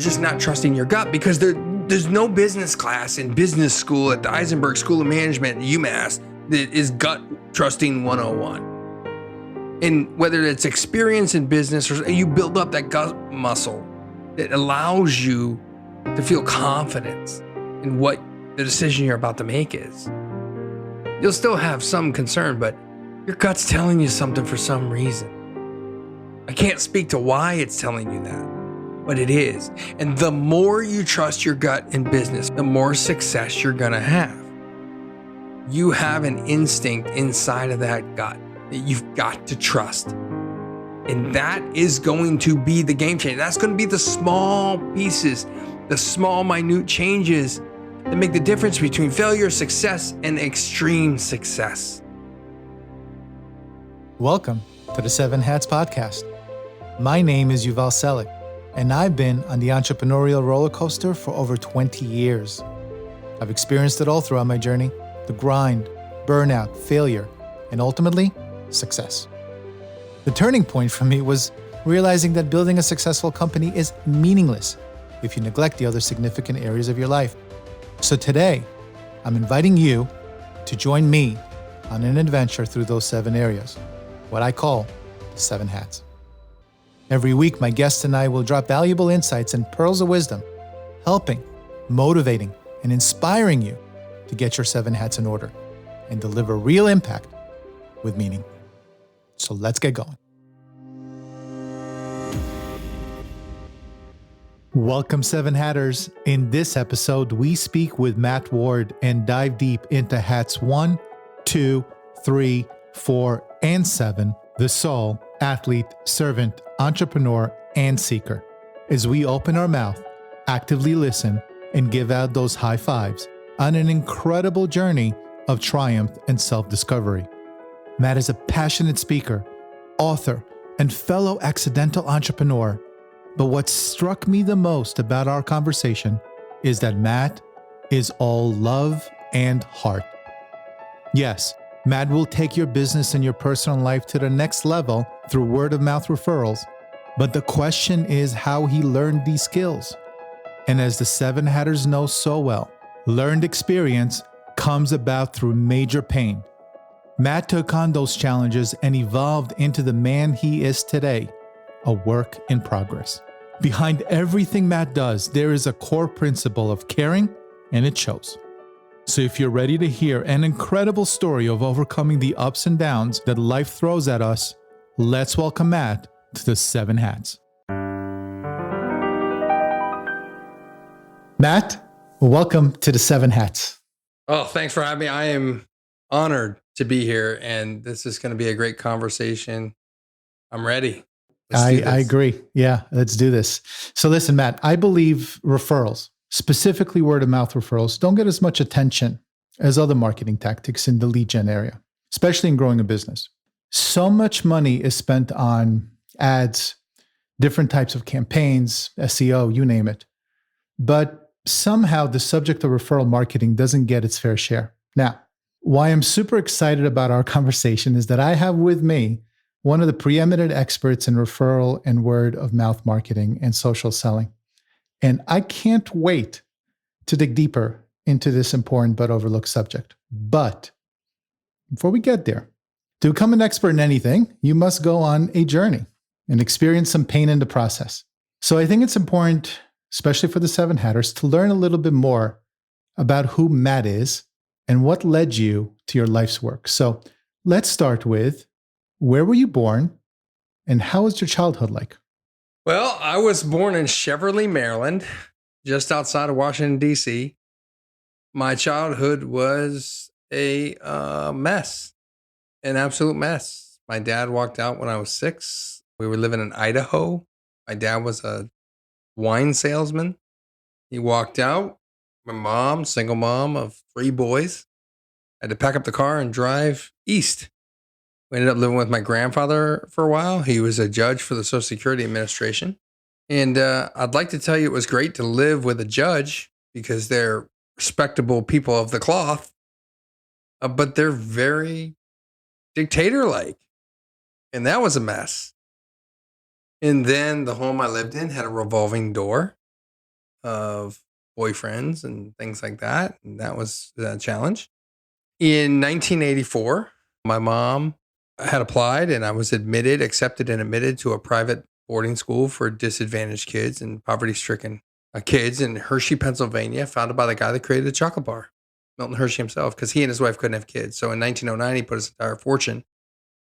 just not trusting your gut, because there's no business class in business school at the Eisenberg School of Management at UMass that is gut trusting 101. And whether it's experience in business or you build up that gut muscle that allows you to feel confidence in what the decision you're about to make is. You'll still have some concern, but your gut's telling you something for some reason. I can't speak to why it's telling you that, but it is. And the more you trust your gut in business, the more success you're gonna have. You have an instinct inside of that gut that you've got to trust. And that is going to be the game changer. That's going to be the small pieces, the small, minute changes that make the difference between failure, success, and extreme success. Welcome to the 7 Hats Podcast. My name is Yuval Selik, and I've been on the entrepreneurial roller coaster for over 20 years. I've experienced it all throughout my journey: the grind, burnout, failure, and ultimately, success. The turning point for me was realizing that building a successful company is meaningless if you neglect the other significant areas of your life. So today, I'm inviting you to join me on an adventure through those 7 areas, what I call the 7 Hats. Every week, my guests and I will drop valuable insights and pearls of wisdom, helping, motivating, and inspiring you to get your 7 hats in order and deliver real impact with meaning. So let's get going. Welcome, 7 Hatters. In this episode, we speak with Matt Ward and dive deep into hats 1, 2, 3, 4, and 7, the soul, athlete, servant, entrepreneur, and seeker. As we open our mouth, actively listen, and give out those high fives on an incredible journey of triumph and self-discovery. Matt is a passionate speaker, author, and fellow accidental entrepreneur. But what struck me the most about our conversation is that Matt is all love and heart. Yes, Matt will take your business and your personal life to the next level through word-of-mouth referrals. But the question is how he learned these skills. And as the 7 Hatters know so well, learned experience comes about through major pain. Matt took on those challenges and evolved into the man he is today, a work in progress. Behind everything Matt does, there is a core principle of caring, and it shows. So if you're ready to hear an incredible story of overcoming the ups and downs that life throws at us, let's welcome Matt to the 7 Hats. Matt, welcome to the 7 Hats. Oh, thanks for having me. I am honored to be here, and this is going to be a great conversation. I'm ready. I agree. Yeah, let's do this. So listen, Matt, I believe referrals, specifically word-of-mouth referrals, don't get as much attention as other marketing tactics in the lead gen area, especially in growing a business. So much money is spent on ads, different types of campaigns, SEO, you name it. But somehow the subject of referral marketing doesn't get its fair share. Now, why I'm super excited about our conversation is that I have with me one of the preeminent experts in referral and word-of-mouth marketing and social selling. And I can't wait to dig deeper into this important but overlooked subject. But before we get there, to become an expert in anything, you must go on a journey and experience some pain in the process. So I think it's important, especially for the 7 Hatters, to learn a little bit more about who Matt is and what led you to your life's work. So let's start with, where were you born and how was your childhood like? Well, I was born in Cheverly, Maryland, just outside of Washington, D.C. My childhood was a mess, an absolute mess. My dad walked out when I was 6. We were living in Idaho. My dad was a wine salesman. He walked out. My mom, single mom of 3 boys, had to pack up the car and drive east. We ended up living with my grandfather for a while. He was a judge for the Social Security Administration. And I'd like to tell you it was great to live with a judge because they're respectable people of the cloth, but they're very dictator-like. And that was a mess. And then the home I lived in had a revolving door. of boyfriends and things like that. And that was a challenge. In 1984, my mom had applied and I was accepted and admitted to a private boarding school for disadvantaged kids and poverty stricken kids in Hershey, Pennsylvania, founded by the guy that created the chocolate bar, Milton Hershey himself, because he and his wife couldn't have kids. So in 1909, he put his entire fortune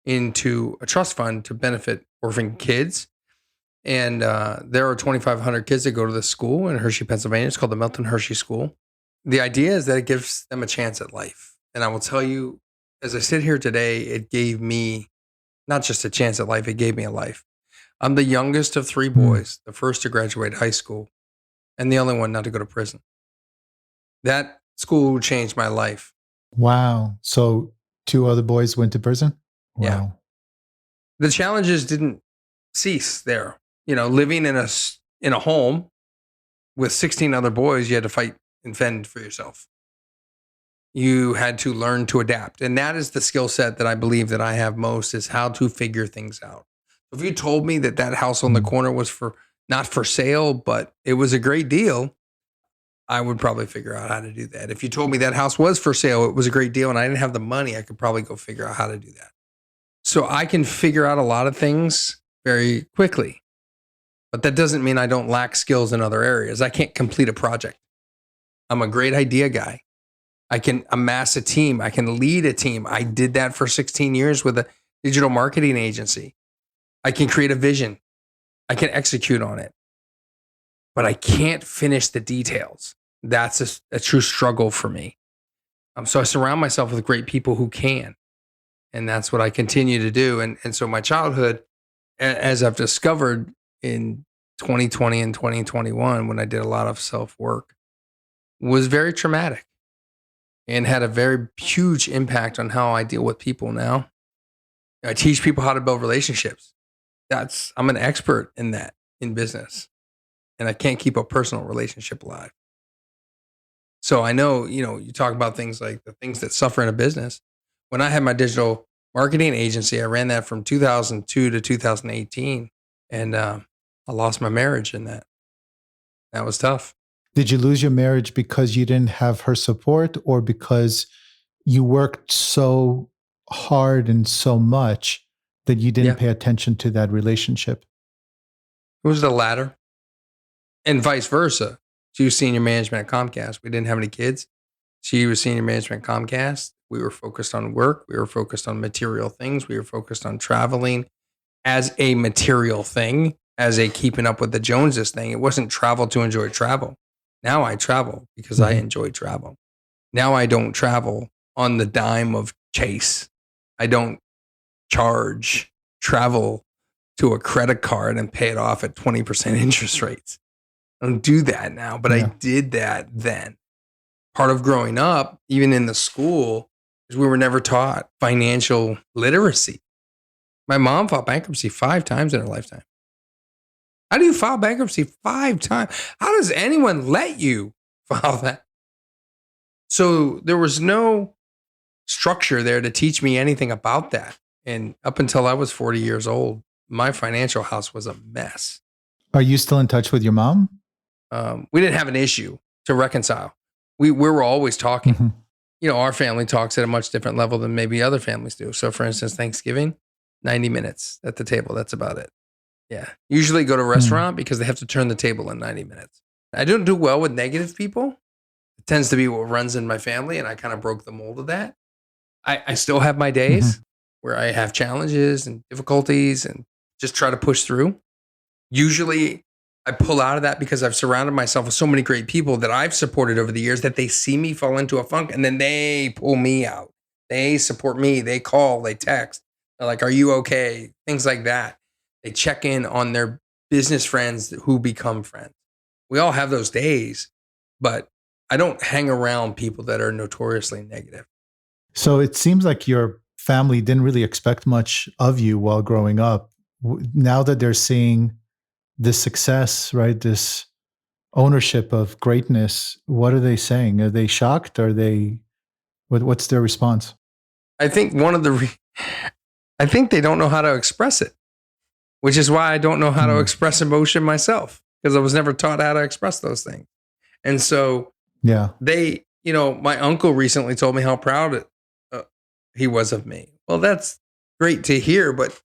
into a trust fund to benefit orphan kids. And there are 2,500 kids that go to this school in Hershey, Pennsylvania. It's called the Milton Hershey School. The idea is that it gives them a chance at life. And I will tell you, as I sit here today, it gave me not just a chance at life, it gave me a life. I'm the youngest of three boys, the first to graduate high school, and the only one not to go to prison. That school changed my life. Wow. So 2 other boys went to prison? Wow. Yeah. The challenges didn't cease there. Living in a home with 16 other boys, you had to fight and fend for yourself. You had to learn to adapt. And that is the skill set that I believe that I have most, is how to figure things out. If you told me that house on the corner was not for sale, but it was a great deal, I would probably figure out how to do that. If you told me that house was for sale, it was a great deal, and I didn't have the money, I could probably go figure out how to do that. So I can figure out a lot of things very quickly, but that doesn't mean I don't lack skills in other areas. I can't complete a project. I'm a great idea guy. I can amass a team. I can lead a team. I did that for 16 years with a digital marketing agency. I can create a vision. I can execute on it, but I can't finish the details. That's a true struggle for me. So I surround myself with great people who can, and that's what I continue to do. And so my childhood, as I've discovered in 2020 and 2021, when I did a lot of self-work, was very traumatic and had a very huge impact on how I deal with people now. I teach people how to build relationships. I'm an expert in that in business, and I can't keep a personal relationship alive. So I know, you talk about things like the things that suffer in a business. When I had my digital marketing agency, I ran that from 2002 to 2018, and I lost my marriage in that. That was tough. Did you lose your marriage because you didn't have her support, or because you worked so hard and so much that you didn't pay attention to that relationship? It was the latter, and vice versa. She was senior management at Comcast. We didn't have any kids. She was senior management at Comcast. We were focused on work. We were focused on material things. We were focused on traveling as a material thing, as a keeping up with the Joneses thing. It wasn't travel to enjoy travel. Now I travel because I enjoy travel. Now I don't travel on the dime of Chase. I don't charge travel to a credit card and pay it off at 20% interest rates. I don't do that now, but I did that then. Part of growing up, even in the school, is we were never taught financial literacy. My mom filed bankruptcy 5 times in her lifetime. How do you file bankruptcy 5 times? How does anyone let you file that? So there was no structure there to teach me anything about that. And up until I was 40 years old, my financial house was a mess. Are you still in touch with your mom? We didn't have an issue to reconcile. We were always talking. Our family talks at a much different level than maybe other families do. So for instance, Thanksgiving, 90 minutes at the table. That's about it. Yeah. Usually go to a restaurant because they have to turn the table in 90 minutes. I don't do well with negative people. It tends to be what runs in my family, and I kind of broke the mold of that. I still have my days where I have challenges and difficulties and just try to push through. Usually I pull out of that because I've surrounded myself with so many great people that I've supported over the years that they see me fall into a funk and then they pull me out. They support me. They call, they text. They're like, "Are you okay?" Things like that. They check in on their business friends who become friends. We all have those days, but I don't hang around people that are notoriously negative. So it seems like your family didn't really expect much of you while growing up. Now that they're seeing this success, right, this ownership of greatness, what are they saying? Are they shocked? What's their response? I think I think they don't know how to express it, which is why I don't know how to express emotion myself. because I was never taught how to express those things. And so Yeah. my uncle recently told me how proud he was of me. Well, that's great to hear, but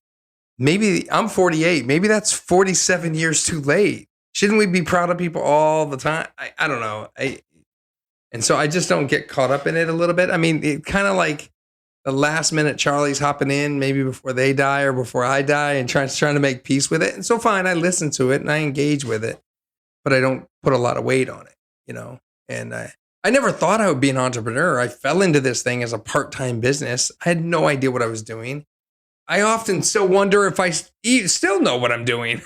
maybe I'm 48. Maybe that's 47 years too late. Shouldn't we be proud of people all the time? I don't know. And so I just don't get caught up in it a little bit. I mean, it kind of like the last minute Charlie's hopping in maybe before they die or before I die and trying to make peace with it. And so fine, I listen to it and I engage with it, but I don't put a lot of weight on it, And I never thought I would be an entrepreneur. I fell into this thing as a part-time business. I had no idea what I was doing. I often still wonder if I still know what I'm doing.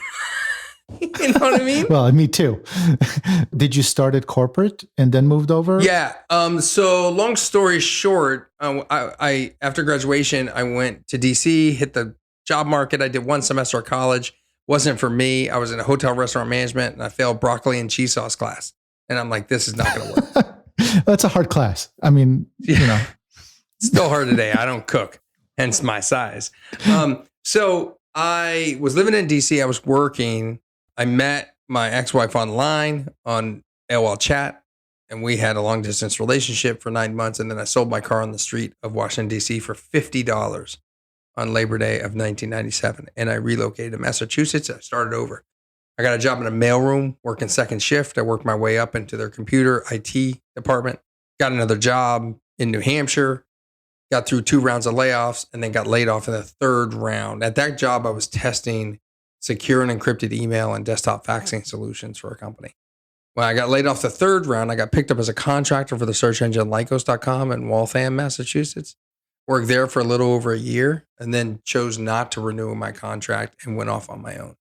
You know what I mean? Well, me too. Did you start at corporate and then moved over? Yeah. So long story short, I after graduation, I went to DC, hit the job market. I did one semester of college. Wasn't for me. I was in a hotel restaurant management and I failed broccoli and cheese sauce class. And I'm like, this is not going to work. That's a hard class. I mean, Still hard today. I don't cook, hence my size. So I was living in DC. I was working. I met my ex-wife online on AOL chat, and we had a long distance relationship for 9 months. And then I sold my car on the street of Washington, DC for $50 on Labor Day of 1997. And I relocated to Massachusetts. I started over. I got a job in a mailroom working second shift. I worked my way up into their computer IT department, got another job in New Hampshire, got through 2 rounds of layoffs, and then got laid off in the 3rd round. At that job, I was testing secure and encrypted email and desktop faxing solutions for a company. When I got laid off the 3rd round, I got picked up as a contractor for the search engine Lycos.com in Waltham, Massachusetts. Worked there for a little over a year and then chose not to renew my contract and went off on my own.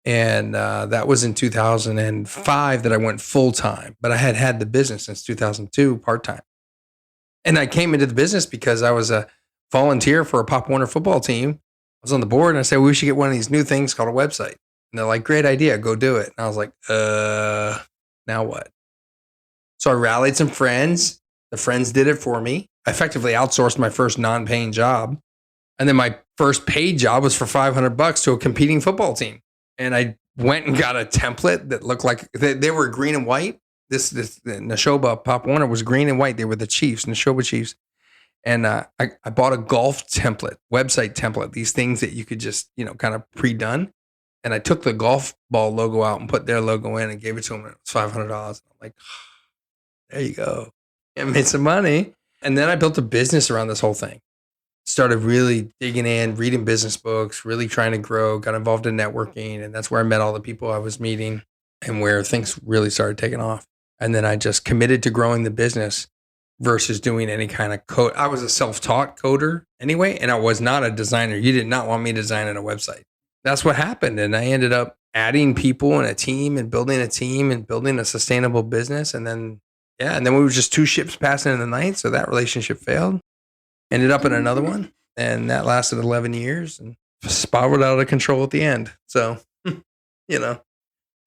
And that was in 2005 that I went full-time, but I had the business since 2002 part-time. And I came into the business because I was a volunteer for a Pop Warner football team. I was on the board and I said, we should get one of these new things called a website. And they're like, great idea, go do it. And I was like, now what? So I rallied some friends. The friends did it for me. I effectively outsourced my first non-paying job. And then my first paid job was for $500 to a competing football team. And I went and got a template that looked like they were green and white. This Neshoba Pop Warner was green and white. They were the Chiefs, Neshoba Chiefs. And I bought a golf template, website template, these things that you could just, kind of pre-done. And I took the golf ball logo out and put their logo in and gave it to them. And it was $500. I'm like, there you go. I made some money. And then I built a business around this whole thing. Started really digging in, reading business books, really trying to grow, got involved in networking. And that's where I met all the people I was meeting and where things really started taking off. And then I just committed to growing the business versus doing any kind of code. I was a self-taught coder anyway, and I was not a designer. You did not want me designing a website. That's what happened. And I ended up adding people and a team and building a sustainable business. And then we were just 2 ships passing in the night. So that relationship failed. Ended up in another one. And that lasted 11 years and spiraled out of control at the end. So,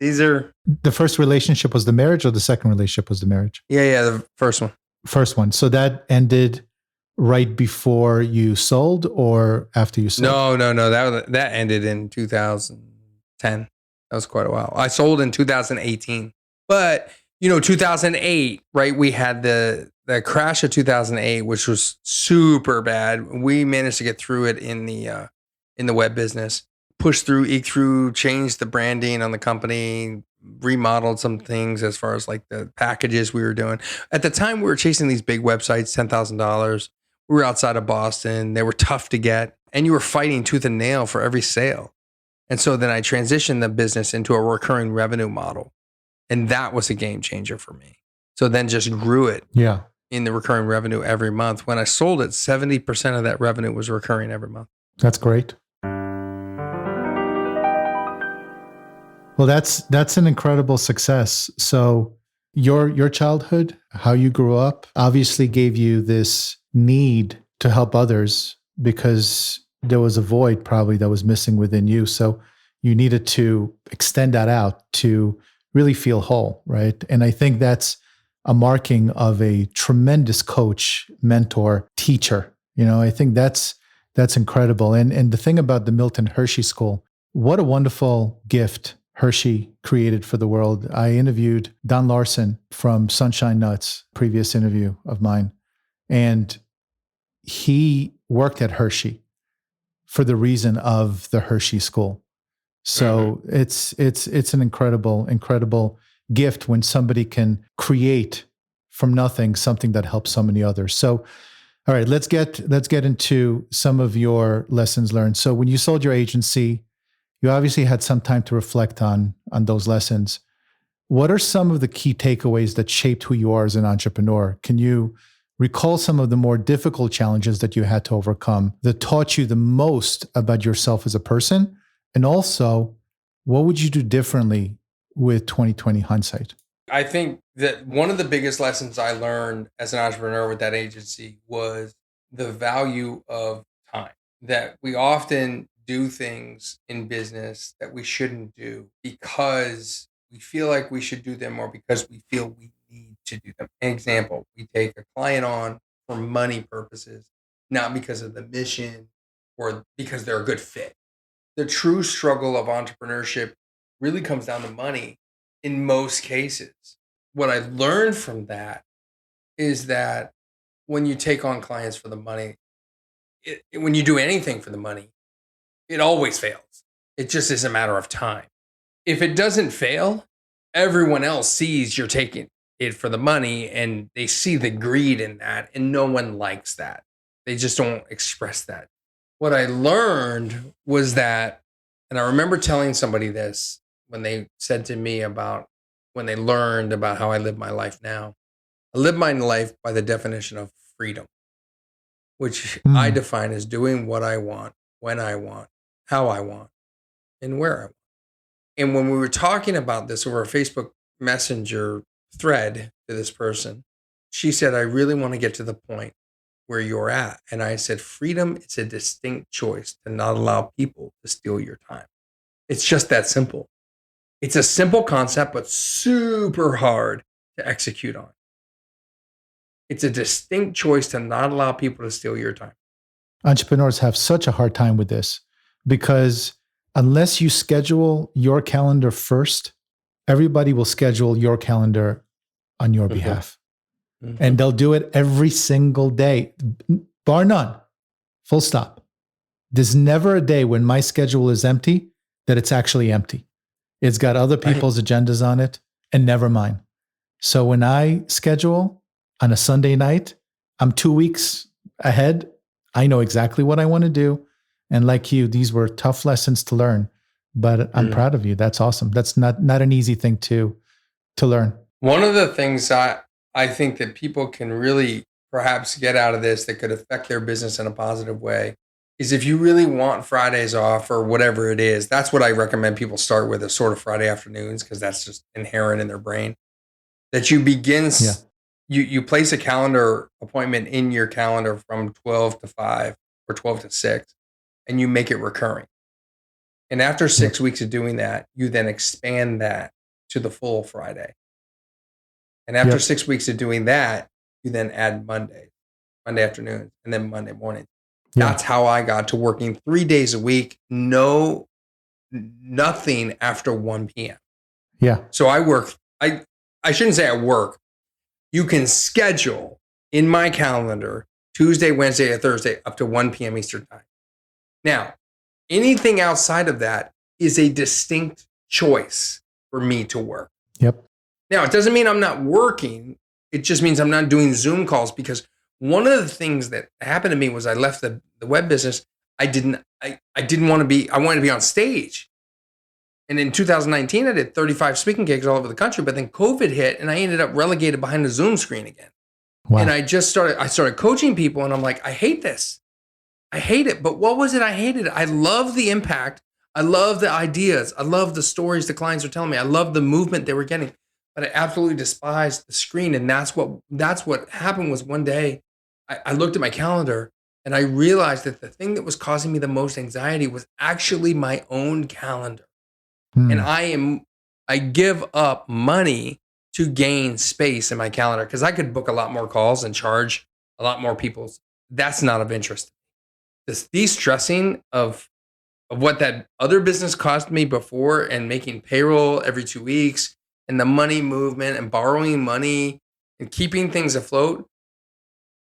these are... The first relationship was the marriage or the second relationship was the marriage? Yeah, the first one. First one. So that ended right before you sold or after you sold? No. That ended in 2010. That was quite a while. I sold in 2018. But, 2008, right? We had the crash of 2008, which was super bad. We managed to get through it in the web business, pushed through, eked through, changed the branding on the company, remodeled some things as far as like the packages we were doing. At the time, we were chasing these big websites, $10,000. We were outside of Boston. They were tough to get. And you were fighting tooth and nail for every sale. And so then I transitioned the business into a recurring revenue model. And that was a game changer for me. So then just grew it in the recurring revenue every month. When I sold it, 70% of that revenue was recurring every month. That's great. Well, that's an incredible success. So your childhood, how you grew up, obviously gave you this need to help others because there was a void probably that was missing within you. So you needed to extend that out to really feel whole, right? And I think that's a marking of a tremendous coach, mentor, teacher. I think that's incredible. And the thing about the Milton Hershey School, what a wonderful gift Hershey created for the world. I interviewed Don Larson from Sunshine Nuts, previous interview of mine, and he worked at Hershey for the reason of the Hershey School. So it's an incredible gift when somebody can create from nothing something that helps so many others. So, all right, let's get into some of your lessons learned. So, when you sold your agency, you obviously had some time to reflect on those lessons. What are some of the key takeaways that shaped who you are as an entrepreneur? Can you recall some of the more difficult challenges that you had to overcome that taught you the most about yourself as a person? And also, what would you do differently with 2020 hindsight? I think that one of the biggest lessons I learned as an entrepreneur with that agency was the value of time. That we often do things in business that we shouldn't do because we feel like we should do them or because we feel we need to do them. An example, we take a client on for money purposes, not because of the mission or because they're a good fit. The true struggle of entrepreneurship really comes down to money in most cases. What I learned from that is that when you take on clients for the money, when you do anything for the money, it always fails. It just is a matter of time. If it doesn't fail, everyone else sees you're taking it for the money and they see the greed in that, and no one likes that. They just don't express that. What I learned was that, and I remember telling somebody this when they said to me about when they learned about how I live my life now. I live my life by the definition of freedom, which I define as doing what I want, when I want, how I want, and where I want. And when we were talking about this over a Facebook Messenger thread to this person, she said, I really want to get to the point where you're at. And I said, freedom is a distinct choice to not allow people to steal your time. It's just that simple. It's a simple concept, but super hard to execute on. It's a distinct choice to not allow people to steal your time. Entrepreneurs have such a hard time with this because unless you schedule your calendar first, everybody will schedule your calendar on your behalf. And they'll do it every single day, bar none, full stop. There's never a day when my schedule is empty that it's actually empty. It's got other people's agendas on it and never mine. So when I schedule on a Sunday night, I'm 2 weeks ahead. I know exactly what I want to do. And like you, these were tough lessons to learn, but I'm proud of you. That's awesome. That's not an easy thing to learn. One of the things I think that people can really perhaps get out of this that could affect their business in a positive way is if you really want Fridays off or whatever it is, that's what I recommend people start with, is sort of Friday afternoons, because that's just inherent in their brain. That you begin, you place a calendar appointment in your calendar from 12 to 5 or 12 to 6, and you make it recurring. And after 6 weeks of doing that, you then expand that to the full Friday. And after 6 weeks of doing that, you then add Monday afternoons, and then Monday morning. That's how I got to working 3 days a week, nothing after 1 p.m. Yeah. So I work, I shouldn't say I work. You can schedule in my calendar Tuesday, Wednesday, or Thursday up to 1 p.m. Eastern time. Now, anything outside of that is a distinct choice for me to work. Yep. Now, it doesn't mean I'm not working. It just means I'm not doing Zoom calls, because one of the things that happened to me was I left the web business. I wanted to be on stage. And in 2019, I did 35 speaking gigs all over the country, but then COVID hit and I ended up relegated behind a Zoom screen again. Wow. And I started coaching people, and I'm like, I hate this. I hate it. But what was it I hated? I love the impact. I love the ideas. I love the stories the clients are telling me. I love the movement they were getting. But I absolutely despised the screen. And that's what happened was one day I looked at my calendar and I realized that the thing that was causing me the most anxiety was actually my own calendar. And I give up money to gain space in my calendar, because I could book a lot more calls and charge a lot more people. That's not of interest. This de-stressing of of what that other business cost me before, and making payroll every 2 weeks, and the money movement and borrowing money and keeping things afloat,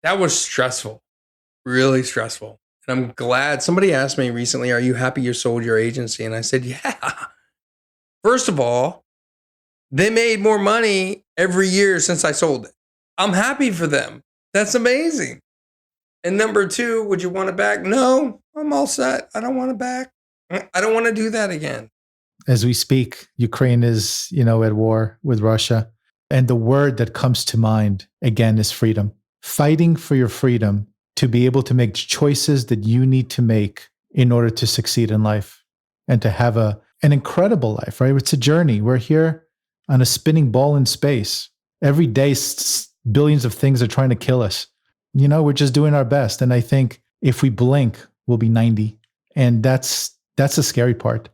that was stressful, really stressful. And I'm glad somebody asked me recently, "Are you happy you sold your agency?" And I said, "Yeah." First of all, they made more money every year since I sold it. I'm happy for them. That's amazing. And number two, would you want it back? No, I'm all set. I don't want it back. I don't want to do that again. As we speak, Ukraine is, at war with Russia. And the word that comes to mind again is freedom. Fighting for your freedom to be able to make choices that you need to make in order to succeed in life and to have an incredible life, right? It's a journey. We're here on a spinning ball in space. Every day, billions of things are trying to kill us. We're just doing our best. And I think if we blink, we'll be 90. And that's the scary part,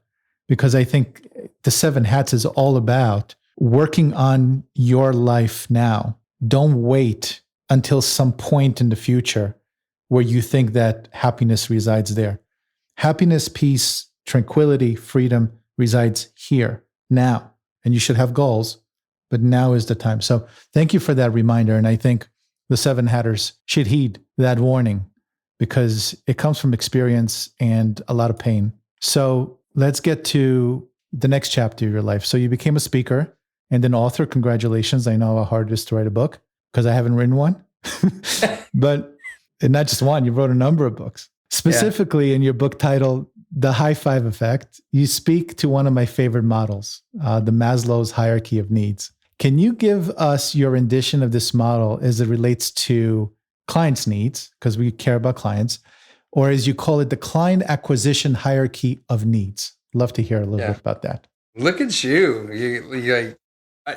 because I think the 7 Hats is all about working on your life now. Don't wait until some point in the future where you think that happiness resides there. Happiness, peace, tranquility, freedom resides here, now. And you should have goals, but now is the time. So thank you for that reminder. And I think the 7 Hatters should heed that warning, because it comes from experience and a lot of pain. So let's get to the next chapter of your life. So you became a speaker and an author. Congratulations. I know how hard it is to write a book, because I haven't written one. But not just one, you wrote a number of books. Specifically, in your book titled The High Five Effect, you speak to one of my favorite models, the Maslow's hierarchy of needs. Can you give us your rendition of this model as it relates to clients' needs, because we care about clients, or as you call it, the client acquisition hierarchy of needs? Love to hear a little bit about that. Look at you.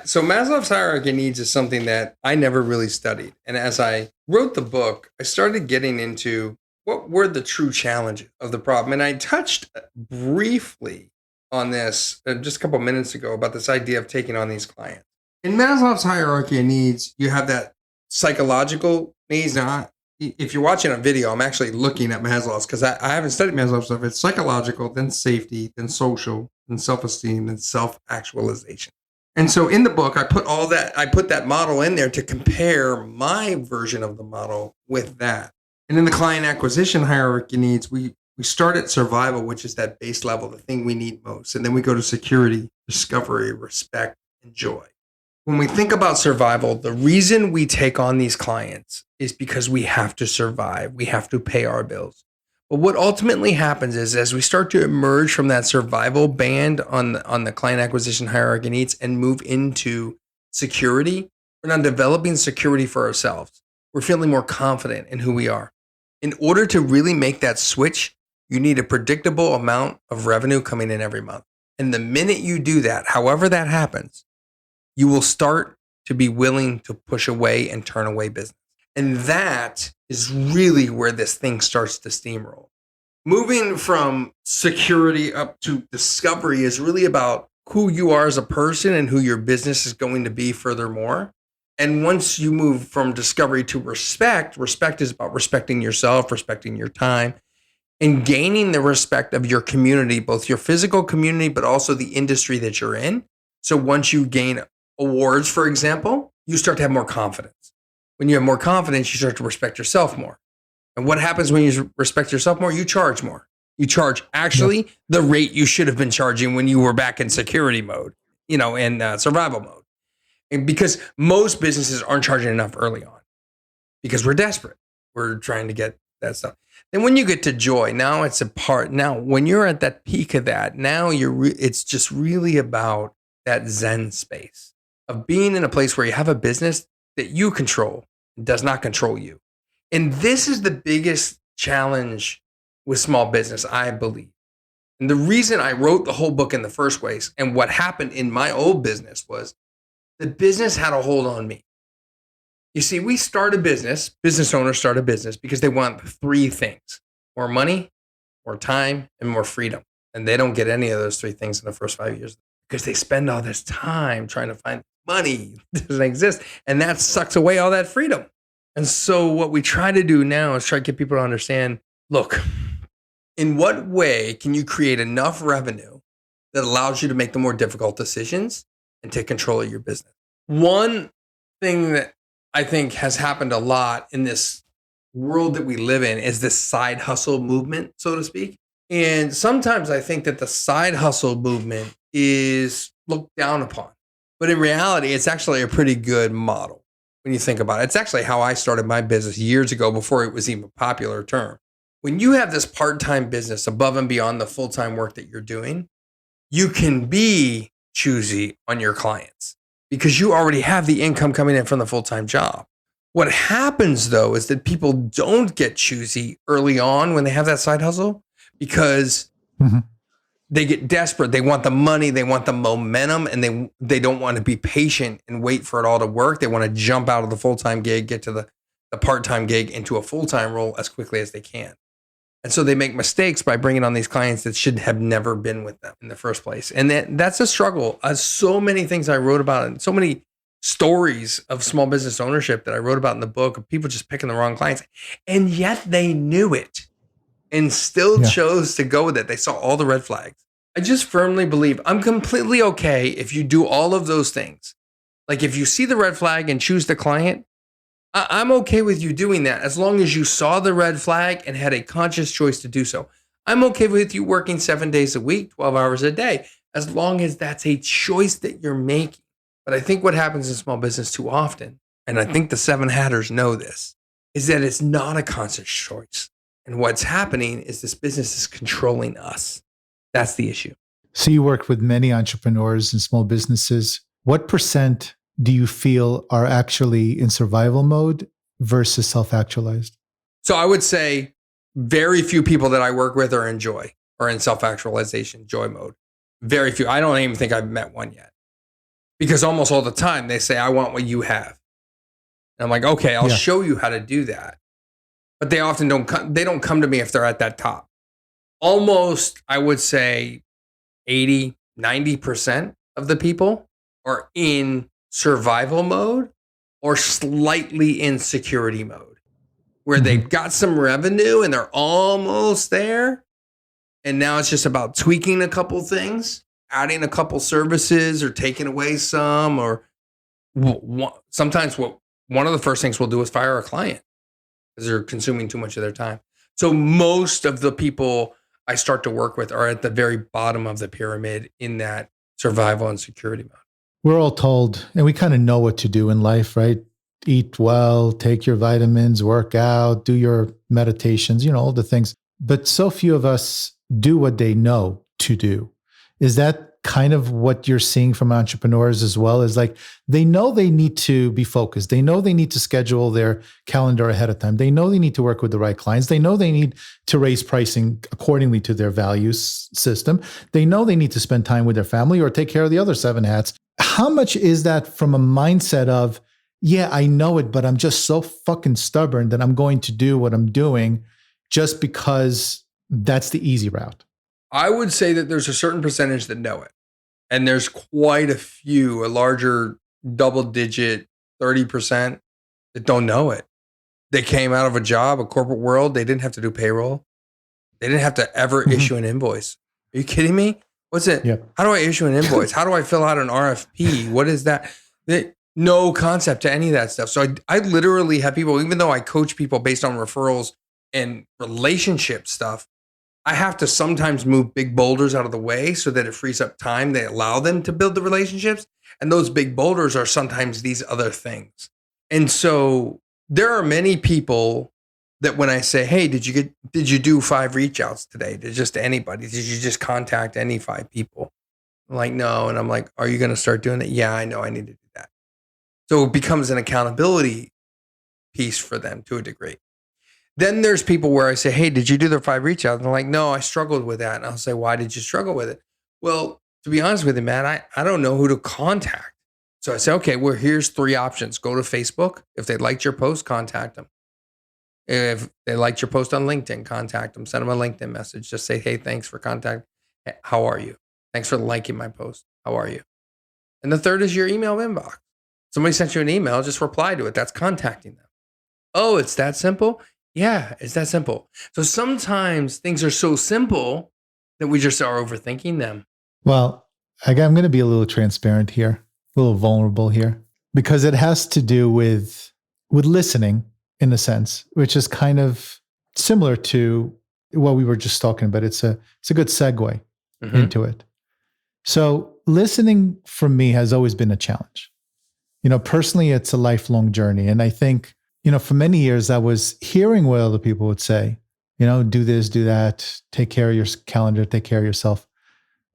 So Maslow's hierarchy of needs is something that I never really studied. And as I wrote the book, I started getting into what were the true challenges of the problem. And I touched briefly on this just a couple of minutes ago about this idea of taking on these clients. In Maslow's hierarchy of needs, you have that psychological needs. Now, if you're watching a video, I'm actually looking at Maslow's, because I haven't studied Maslow's stuff. It's psychological, then safety, then social, then self-esteem, then self-actualization. And so in the book, I put that model in there to compare my version of the model with that. And in the client acquisition hierarchy needs, we start at survival, which is that base level, the thing we need most. And then we go to security, discovery, respect, and joy. When we think about survival, the reason we take on these clients is because we have to survive. We have to pay our bills. But what ultimately happens is, as we start to emerge from that survival band on the client acquisition hierarchy needs and move into security, we're now developing security for ourselves. We're feeling more confident in who we are. In order to really make that switch, you need a predictable amount of revenue coming in every month. And the minute you do that, however that happens, you will start to be willing to push away and turn away business. And that is really where this thing starts to steamroll. Moving from security up to discovery is really about who you are as a person and who your business is going to be furthermore. And once you move from discovery to respect is about respecting yourself, respecting your time, and gaining the respect of your community, both your physical community, but also the industry that you're in. So once you gain awards, for example, you start to have more confidence. When you have more confidence, you start to respect yourself more. And what happens when you respect yourself more? You charge more. You charge actually the rate you should have been charging when you were back in security mode, in survival mode. And because most businesses aren't charging enough early on, because we're desperate. We're trying to get that stuff. Then when you get to joy, now it's a part. Now, when you're at that peak of that, now it's just really about that Zen space of being in a place where you have a business that you control, does not control you. And this is the biggest challenge with small business, I believe. And the reason I wrote the whole book in the first place, and what happened in my old business, was the business had a hold on me. You see, business owners start a business because they want 3 things: more money, more time, and more freedom. And they don't get any of those 3 things in the first 5 years, because they spend all this time trying to find money that doesn't exist. And that sucks away all that freedom. And so what we try to do now is try to get people to understand, look, In what way can you create enough revenue that allows you to make the more difficult decisions and take control of your business? One thing that I think has happened a lot in this world that we live in is this side hustle movement, so to speak. And sometimes I think that the side hustle movement is looked down upon. But in reality, it's actually a pretty good model when you think about it. It's actually how I started my business years ago before it was even a popular term. When you have this part-time business above and beyond the full-time work that you're doing, you can be choosy on your clients because you already have the income coming in from the full-time job. What happens though is that people don't get choosy early on when they have that side hustle because they get desperate. They want the money, they want the momentum, and they don't want to be patient and wait for it all to work. They want to jump out of the full-time gig, get to the part-time gig into a full-time role as quickly as they can. And so they make mistakes by bringing on these clients that should have never been with them in the first place. And that's a struggle. So many things I wrote about and so many stories of small business ownership that I wrote about in the book of people just picking the wrong clients. And yet they knew it and still chose to go with it. They saw all the red flags. I just firmly believe I'm completely okay if you do all of those things. Like if you see the red flag and choose the client, I'm okay with you doing that as long as you saw the red flag and had a conscious choice to do so. I'm okay with you working 7 days a week, 12 hours a day, as long as that's a choice that you're making. But I think what happens in small business too often, and I think the seven hatters know this, is that it's not a conscious choice. And what's happening is this business is controlling us. That's the issue. So you work with many entrepreneurs and small businesses. What percent do you feel are actually in survival mode versus self-actualized? So I would say very few people that I work with are in joy or in self-actualization, joy mode. Very few. I don't even think I've met one yet. Because almost all the time they say, I want what you have. And I'm like, okay, I'll show you how to do that. But they often don't come to me if they're at that top. Almost, I would say 80, 90% of the people are in survival mode or slightly in security mode where they've got some revenue and they're almost there. And now it's just about tweaking a couple things, adding a couple services or taking away some, or sometimes one of the first things we'll do is fire a client because they're consuming too much of their time. So most of the people I start to work with are at the very bottom of the pyramid in that survival and security mode. We're all told, and we kind of know what to do in life, right? Eat well, take your vitamins, work out, do your meditations, all the things. But so few of us do what they know to do. Is that kind of what you're seeing from entrepreneurs as well? Is like they know they need to be focused. They know they need to schedule their calendar ahead of time. They know they need to work with the right clients. They know they need to raise pricing accordingly to their values system. They know they need to spend time with their family or take care of the other seven hats. How much is that from a mindset of, yeah, I know it, but I'm just so fucking stubborn that I'm going to do what I'm doing just because that's the easy route? I would say that there's a certain percentage that know it. And there's quite a few, a larger double digit, 30% that don't know it. They came out of a job, a corporate world. They didn't have to do payroll. They didn't have to ever issue an invoice. Are you kidding me? What's it? Yeah. How do I issue an invoice? How do I fill out an RFP? What is that? No concept to any of that stuff. So I literally have people, even though I coach people based on referrals and relationship stuff, I have to sometimes move big boulders out of the way so that it frees up time. They allow them to build the relationships. And those big boulders are sometimes these other things. And so there are many people that when I say, hey, did you do 5 reach outs today to just anybody? Did you just contact any 5 people? I'm like, no. And I'm like, are you going to start doing that? Yeah, I know I need to do that. So it becomes an accountability piece for them to a degree. Then there's people where I say, hey, did you do the 5 reach outs? And they're like, no, I struggled with that. And I'll say, why did you struggle with it? Well, to be honest with you, Matt, I don't know who to contact. So I say, okay, well, here's 3 options. Go to Facebook. If they liked your post, contact them. If they liked your post on LinkedIn, contact them. Send them a LinkedIn message. Just say, hey, thanks for contact. How are you? Thanks for liking my post. How are you? And the third is your email inbox. Somebody sent you an email, just reply to it. That's contacting them. Oh, it's that simple? Yeah, it's that simple. So sometimes things are so simple that we just are overthinking them. Well, I'm going to be a little transparent here, a little vulnerable here, because it has to do with listening in a sense, which is kind of similar to what we were just talking about. It's a good segue Mhm. into it. So listening for me has always been a challenge. Personally, it's a lifelong journey. And I think, for many years, I was hearing what other people would say, do this, do that, take care of your calendar, take care of yourself.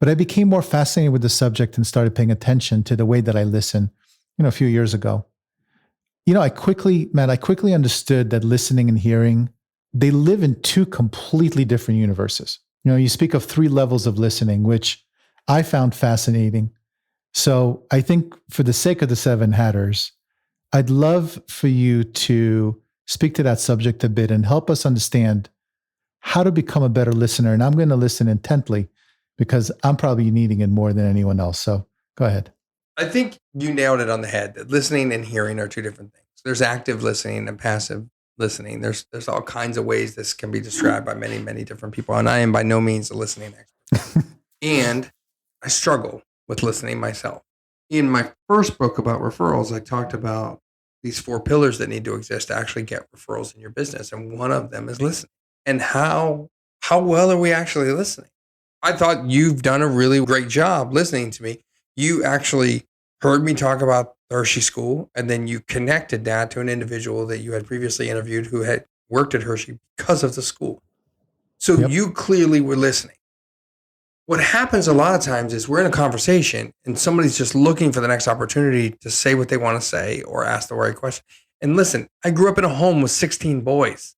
But I became more fascinated with the subject and started paying attention to the way that I listen, a few years ago. I quickly understood that listening and hearing, they live in two completely different universes. You speak of three levels of listening, which I found fascinating. So I think for the sake of the Seven Hatters, I'd love for you to speak to that subject a bit and help us understand how to become a better listener. And I'm going to listen intently because I'm probably needing it more than anyone else. So go ahead. I think you nailed it on the head. That listening and hearing are two different things. There's active listening and passive listening. There's all kinds of ways this can be described by many, many different people. And I am by no means a listening expert. And I struggle with listening myself. In my first book about referrals, I talked about these 4 pillars that need to exist to actually get referrals in your business. And one of them is listening. And how well are we actually listening? I thought you've done a really great job listening to me. You actually heard me talk about the Hershey School, and then you connected that to an individual that you had previously interviewed who had worked at Hershey because of the school. So Yep. you clearly were listening. What happens a lot of times is we're in a conversation and somebody's just looking for the next opportunity to say what they want to say or ask the right question. And listen, I grew up in a home with 16 boys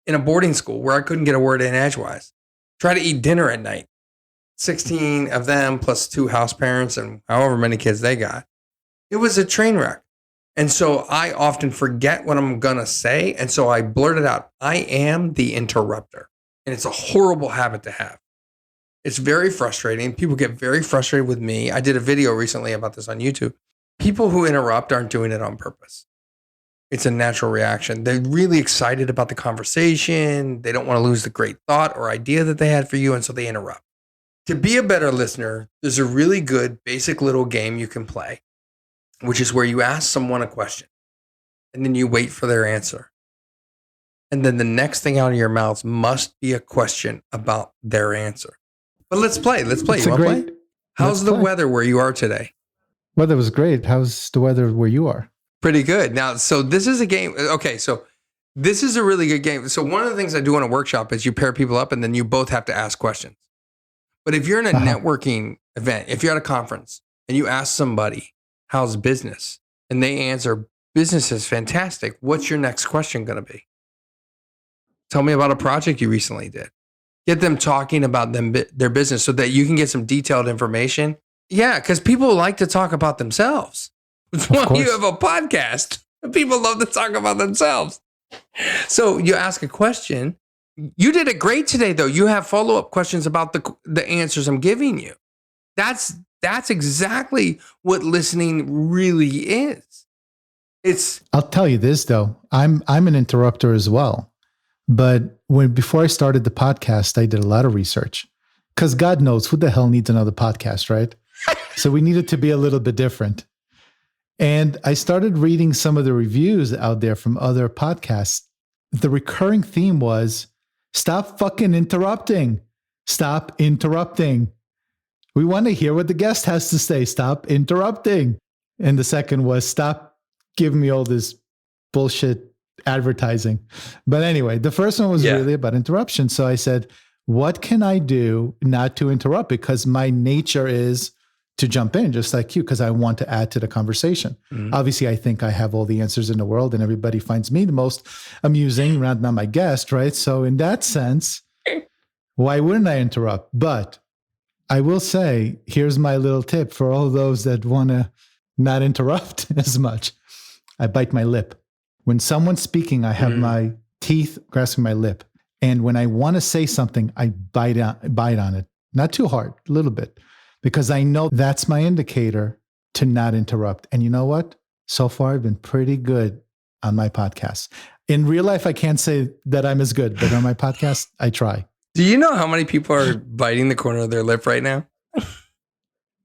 in a boarding school where I couldn't get a word in edgewise. Try to eat dinner at night. 16 of them plus 2 house parents and however many kids they got. It was a train wreck. And so I often forget what I'm going to say. And so I blurt it out. I am the interrupter. And it's a horrible habit to have. It's very frustrating. People get very frustrated with me. I did a video recently about this on YouTube. People who interrupt aren't doing it on purpose. It's a natural reaction. They're really excited about the conversation. They don't want to lose the great thought or idea that they had for you. And so they interrupt. To be a better listener, there's a really good basic little game you can play, which is where you ask someone a question and then you wait for their answer. And then the next thing out of your mouth must be a question about their answer. But let's play. You want to play? How's the weather where you are today? Weather was great. How's the weather where you are? Pretty good. Now, so this is a game. Okay, so this is a really good game. So one of the things I do in a workshop is you pair people up and then you both have to ask questions. But if you're in a networking event, if you're at a conference and you ask somebody, how's business? And they answer, business is fantastic. What's your next question going to be? Tell me about a project you recently did. Get them talking about their business so that you can get some detailed information. Yeah, because people like to talk about themselves. It's why you have a podcast. People love to talk about themselves. So you ask a question. You did it great today, though. You have follow-up questions about the answers I'm giving you. That's exactly what listening really is. I'll tell you this though. I'm an interrupter as well. But before I started the podcast, I did a lot of research because God knows who the hell needs another podcast, right? So we needed to be a little bit different. And I started reading some of the reviews out there from other podcasts. The recurring theme was, stop fucking interrupting. Stop interrupting. We want to hear what the guest has to say. Stop interrupting. And the second was, stop giving me all this bullshit advertising. But anyway, the first one was really about interruption. So I said, what can I do not to interrupt? Because my nature is to jump in just like you, because I want to add to the conversation. Mm-hmm. Obviously, I think I have all the answers in the world and everybody finds me the most amusing, rather than my guest, right? So in that sense, why wouldn't I interrupt? But I will say, here's my little tip for all those that want to not interrupt as much. I bite my lip. When someone's speaking, I have my teeth grasping my lip. And when I want to say something, I bite on it. Not too hard, a little bit. Because I know that's my indicator to not interrupt. And you know what? So far, I've been pretty good on my podcast. In real life, I can't say that I'm as good, but on my podcast, I try. Do you know how many people are biting the corner of their lip right now?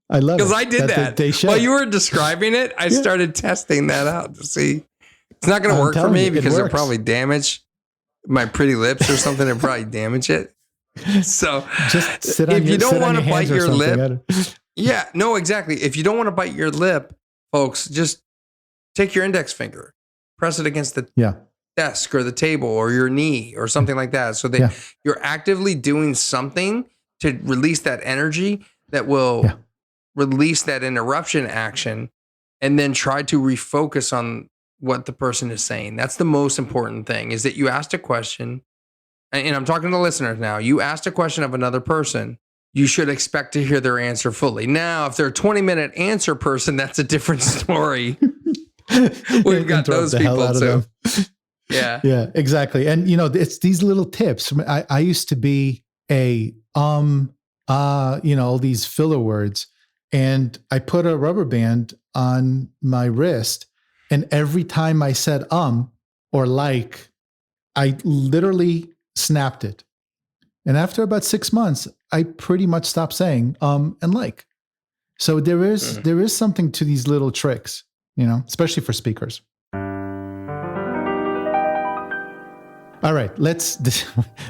I love it. Because I did that. They should. While you were describing it, I started testing that out to see. It's not going to work for me because it'll probably damage my pretty lips or something. It'll probably damage it. So just sit on if you don't want to bite your lip. Yeah, no, exactly. If you don't want to bite your lip, folks, just take your index finger, press it against the desk or the table or your knee or something like that. So that you're actively doing something to release that energy that will release that interruption action, and then try to refocus on what the person is saying. That's the most important thing, is that you asked a question, and I'm talking to listeners now. You asked a question of another person. You should expect to hear their answer fully. Now, if they're a 20-minute answer person, that's a different story. We've got those people too. Yeah, exactly. And it's these little tips. I used to be a all these filler words, and I put a rubber band on my wrist, and every time I said or like, I literally snapped it. And after about 6 months, I pretty much stopped saying and like. So there is something to these little tricks, especially for speakers. All right,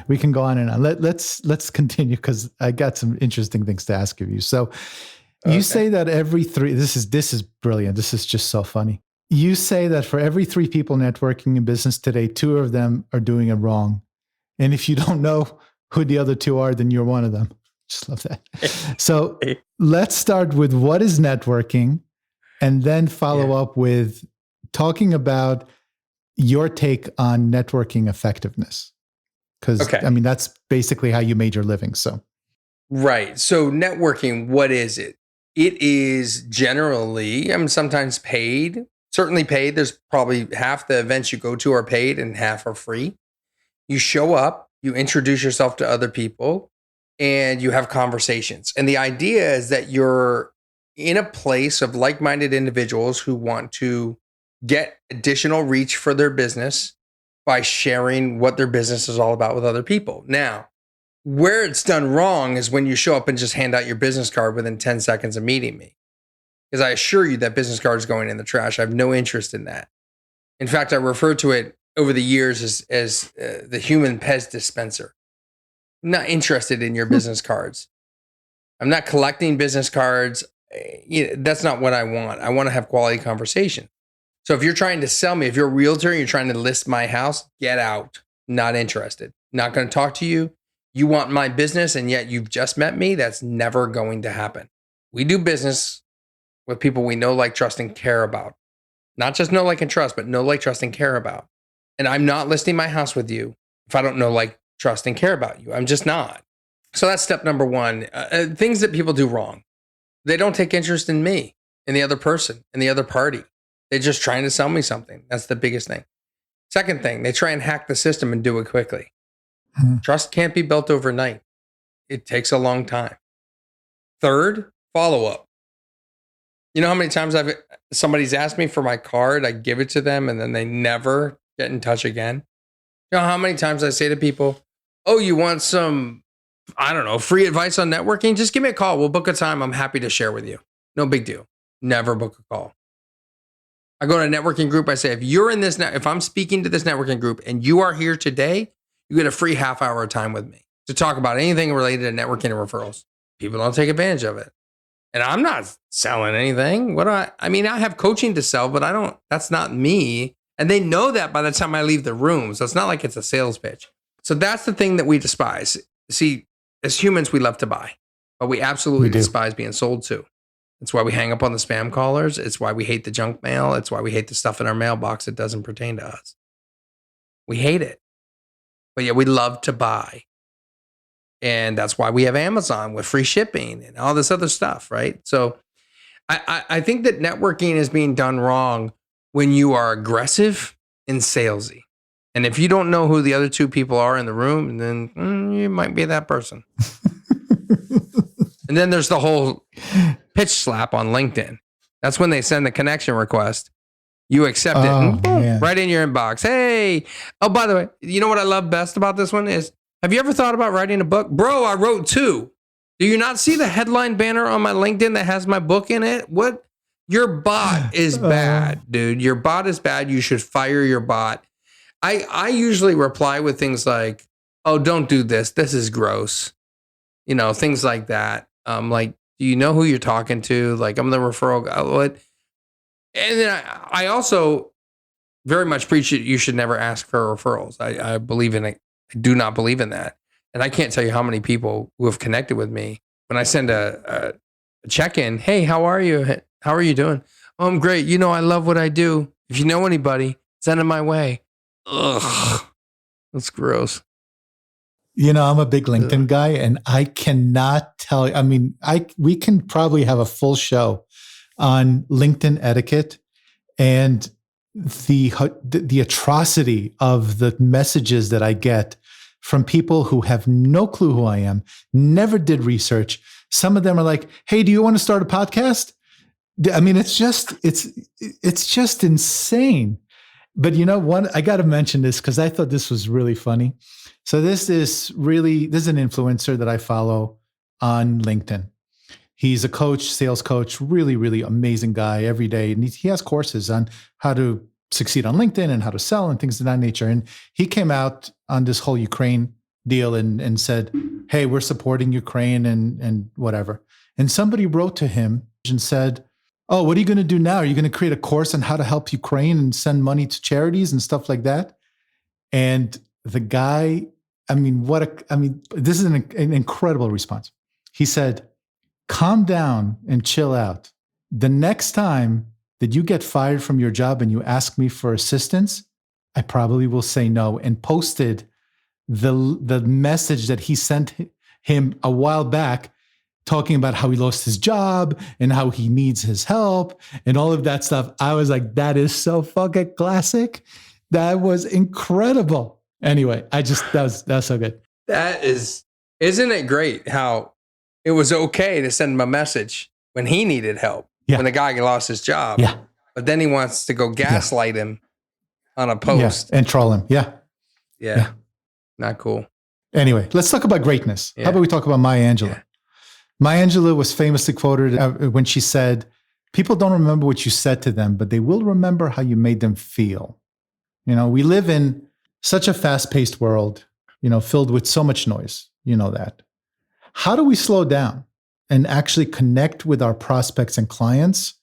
we can go on and on. Let's continue, because I got some interesting things to ask of you. So you say that every three, this is brilliant. This is just so funny. You say that for every 3 people networking in business today, 2 of them are doing it wrong. And if you don't know who the other 2 are, then you're one of them. Just love that. So let's start with what is networking, and then follow up with talking about your take on networking effectiveness. Because that's basically how you made your living. So, right. So networking, what is it? It is generally, sometimes paid, certainly paid. There's probably half the events you go to are paid and half are free. You show up, you introduce yourself to other people, and you have conversations. And the idea is that you're in a place of like-minded individuals who want to get additional reach for their business by sharing what their business is all about with other people. Now, where it's done wrong is when you show up and just hand out your business card within 10 seconds of meeting me. Because I assure you that business card is going in the trash. I have no interest in that. In fact, I refer to it over the years as the human Pez dispenser. I'm not interested in your business cards. I'm not collecting business cards. That's not what I want. I want to have quality conversation. So if you're trying to sell me, if you're a realtor and you're trying to list my house, get out. Not interested. Not going to talk to you. You want my business, and yet you've just met me. That's never going to happen. We do business with people we know, like, trust, and care about. Not just know, like, and trust, but know, like, trust, and care about. And I'm not listing my house with you if I don't know, like, trust, and care about you. I'm just not. So that's step number 1. Things that people do wrong. They don't take interest in me, in the other person, in the other party. They're just trying to sell me something. That's the biggest thing. Second thing, they try and hack the system and do it quickly. Trust can't be built overnight. It takes a long time. Third, follow-up. You know how many times somebody's asked me for my card, I give it to them, and then they never get in touch again? You know how many times I say to people, oh, you want some, free advice on networking? Just give me a call. We'll book a time. I'm happy to share with you. No big deal. Never book a call. I go to a networking group. I say, if I'm speaking to this networking group and you are here today, you get a free half-hour time with me to talk about anything related to networking and referrals. People don't take advantage of it. And I'm not selling anything. I have coaching to sell, but that's not me. And they know that by the time I leave the room. So it's not like it's a sales pitch. So that's the thing that we despise. See, as humans, we love to buy, but we absolutely despise being sold to. It's why we hang up on the spam callers. It's why we hate the junk mail. It's why we hate the stuff in our mailbox that doesn't pertain to us. We hate it. But yet we love to buy. And that's why we have Amazon with free shipping and all this other stuff, right? So I think that networking is being done wrong when you are aggressive and salesy. And if you don't know who the other 2 people are in the room, then you might be that person. And then there's the whole pitch slap on LinkedIn. That's when they send the connection request. You accept it Oh, and boom, man. right in your inbox. Hey. Oh, by the way, you know what I love best about this one is, have you ever thought about writing a book? Bro, I wrote 2. Do you not see the headline banner on my LinkedIn that has my book in it? What? Your bot is bad, dude. Your bot is bad. You should fire your bot. I usually reply with things like, oh, don't do this. This is gross. You know, things like that. Like, do you know who you're talking to? Like, I'm the referral guy. What? And then I also very much preach it. You should never ask for referrals. I believe in it. I do not believe in that. And I can't tell you how many people who have connected with me when I send a check-in. Hey, how are you? How are you doing? Oh, I'm great. You know, I love what I do. If you know anybody, send them my way. Ugh, that's gross. You know, I'm a big LinkedIn guy, and I cannot tell you. I mean, we can probably have a full show on LinkedIn etiquette and the atrocity of the messages that I get from people who have no clue who I am, never did research. Some of them are like, "Hey, do you want to start a podcast?" I mean, it's just insane. But you know what? I got to mention this because I thought this was really funny. So this is an influencer that I follow on LinkedIn. He's a coach, sales coach, really, really amazing guy every day. And he has courses on how to succeed on LinkedIn and how to sell and things of that nature. And he came out on this whole Ukraine deal and said, hey, we're supporting Ukraine and whatever. And somebody wrote to him and said, oh, what are you going to do now? Are you going to create a course on how to help Ukraine and send money to charities and stuff like that? And the guy, this is an incredible response. He said, calm down and chill out. The next time that you get fired from your job and you ask me for assistance, I probably will say no, and posted the message that he sent him a while back talking about how he lost his job and how he needs his help and all of that stuff. I was like, that is so fucking classic. That was incredible. Anyway, that's so good. Isn't it great how it was okay to send him a message when he needed help, when the guy lost his job. Yeah. But then he wants to go gaslight him on a post. And troll him. Yeah. Not cool. Anyway, let's talk about greatness. Yeah. How about we talk about Maya Angelou? Yeah. Maya Angelou was famously quoted when she said, people don't remember what you said to them, but they will remember how you made them feel. You know, we live in such a fast-paced world, you know, filled with so much noise. You know that. How do we slow down and actually connect with our prospects and clients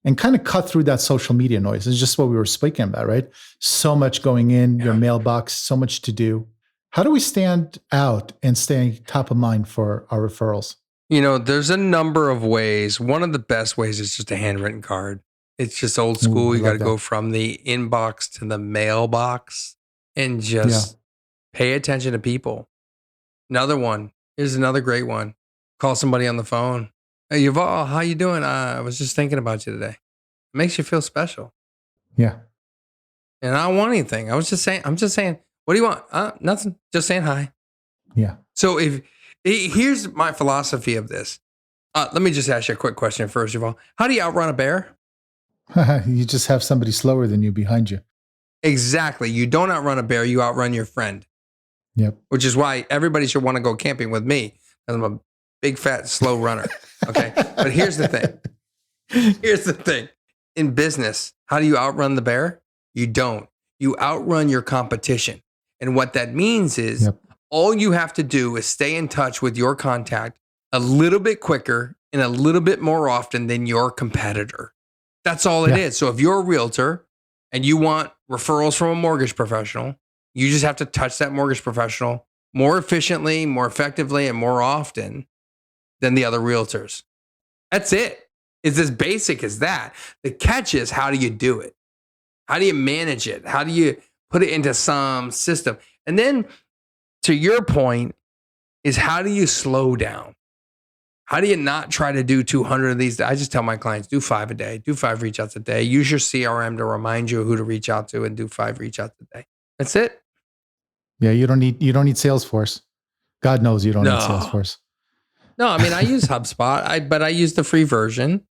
and kind of cut through that social media noise? It's just what we were speaking about, right? So much going in your mailbox, so much to do. How do we stand out and stay top of mind for our referrals? You know, there's a number of ways. One of the best ways is just a handwritten card. It's just old school. You got to go from the inbox to the mailbox and just pay attention to people. Another one. Here's another great one. Call somebody on the phone. Hey, Yuval, how you doing? I was just thinking about you today. It makes you feel special. Yeah. And I don't want anything. I'm just saying, what do you want? Nothing. Just saying hi. Yeah. So here's my philosophy of this. Let me just ask you a quick question first of all. How do you outrun a bear? You just have somebody slower than you behind you. Exactly. You don't outrun a bear. You outrun your friend. Yep. Which is why everybody should want to go camping with me. I'm a big, fat, slow runner. Okay. But here's the thing. In business, how do you outrun the bear? You don't. You outrun your competition. And what that means is all you have to do is stay in touch with your contact a little bit quicker and a little bit more often than your competitor. That's all it is. So if you're a realtor and you want referrals from a mortgage professional, you just have to touch that mortgage professional more efficiently, more effectively, and more often than the other realtors. That's it. It's as basic as that. The catch is, how do you do it? How do you manage it? How do you put it into some system? And then to your point is, how do you slow down? How do you not try to do 200 of these? I just tell my clients, do 5 a day, do 5 reach outs a day. Use your CRM to remind you who to reach out to and do 5 reach outs a day. That's it. Yeah, you don't need Salesforce. God knows you don't need Salesforce. No, I mean, I use HubSpot, but I use the free version,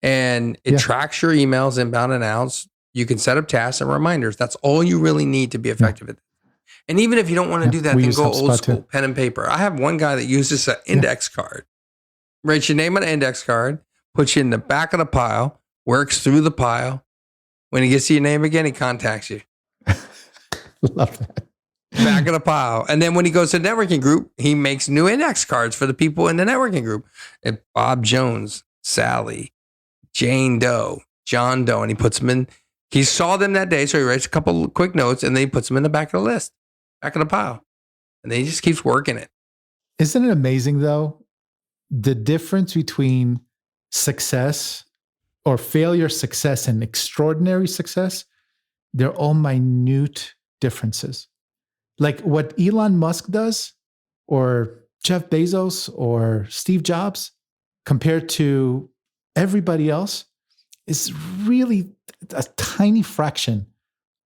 and it tracks your emails inbound and outs. You can set up tasks and reminders. That's all you really need to be effective at. And even if you don't want to do that, we then use go old HubSpot school, too. pen and paper. I have one guy that uses an index card. Writes your name on an index card, puts you in the back of the pile, works through the pile. When he gets to your name again, he contacts you. Love that. Back of the pile. And then when he goes to the networking group, he makes new index cards for the people in the networking group. And Bob Jones, Sally, Jane Doe, John Doe, and he puts them in. He saw them that day, so he writes a couple of quick notes, and then he puts them in the back of the list, back of the pile. And then he just keeps working it. Isn't it amazing, though, the difference between success or failure success and extraordinary success? They're all minute differences. Like what Elon Musk does, or Jeff Bezos, or Steve Jobs, compared to everybody else, is really a tiny fraction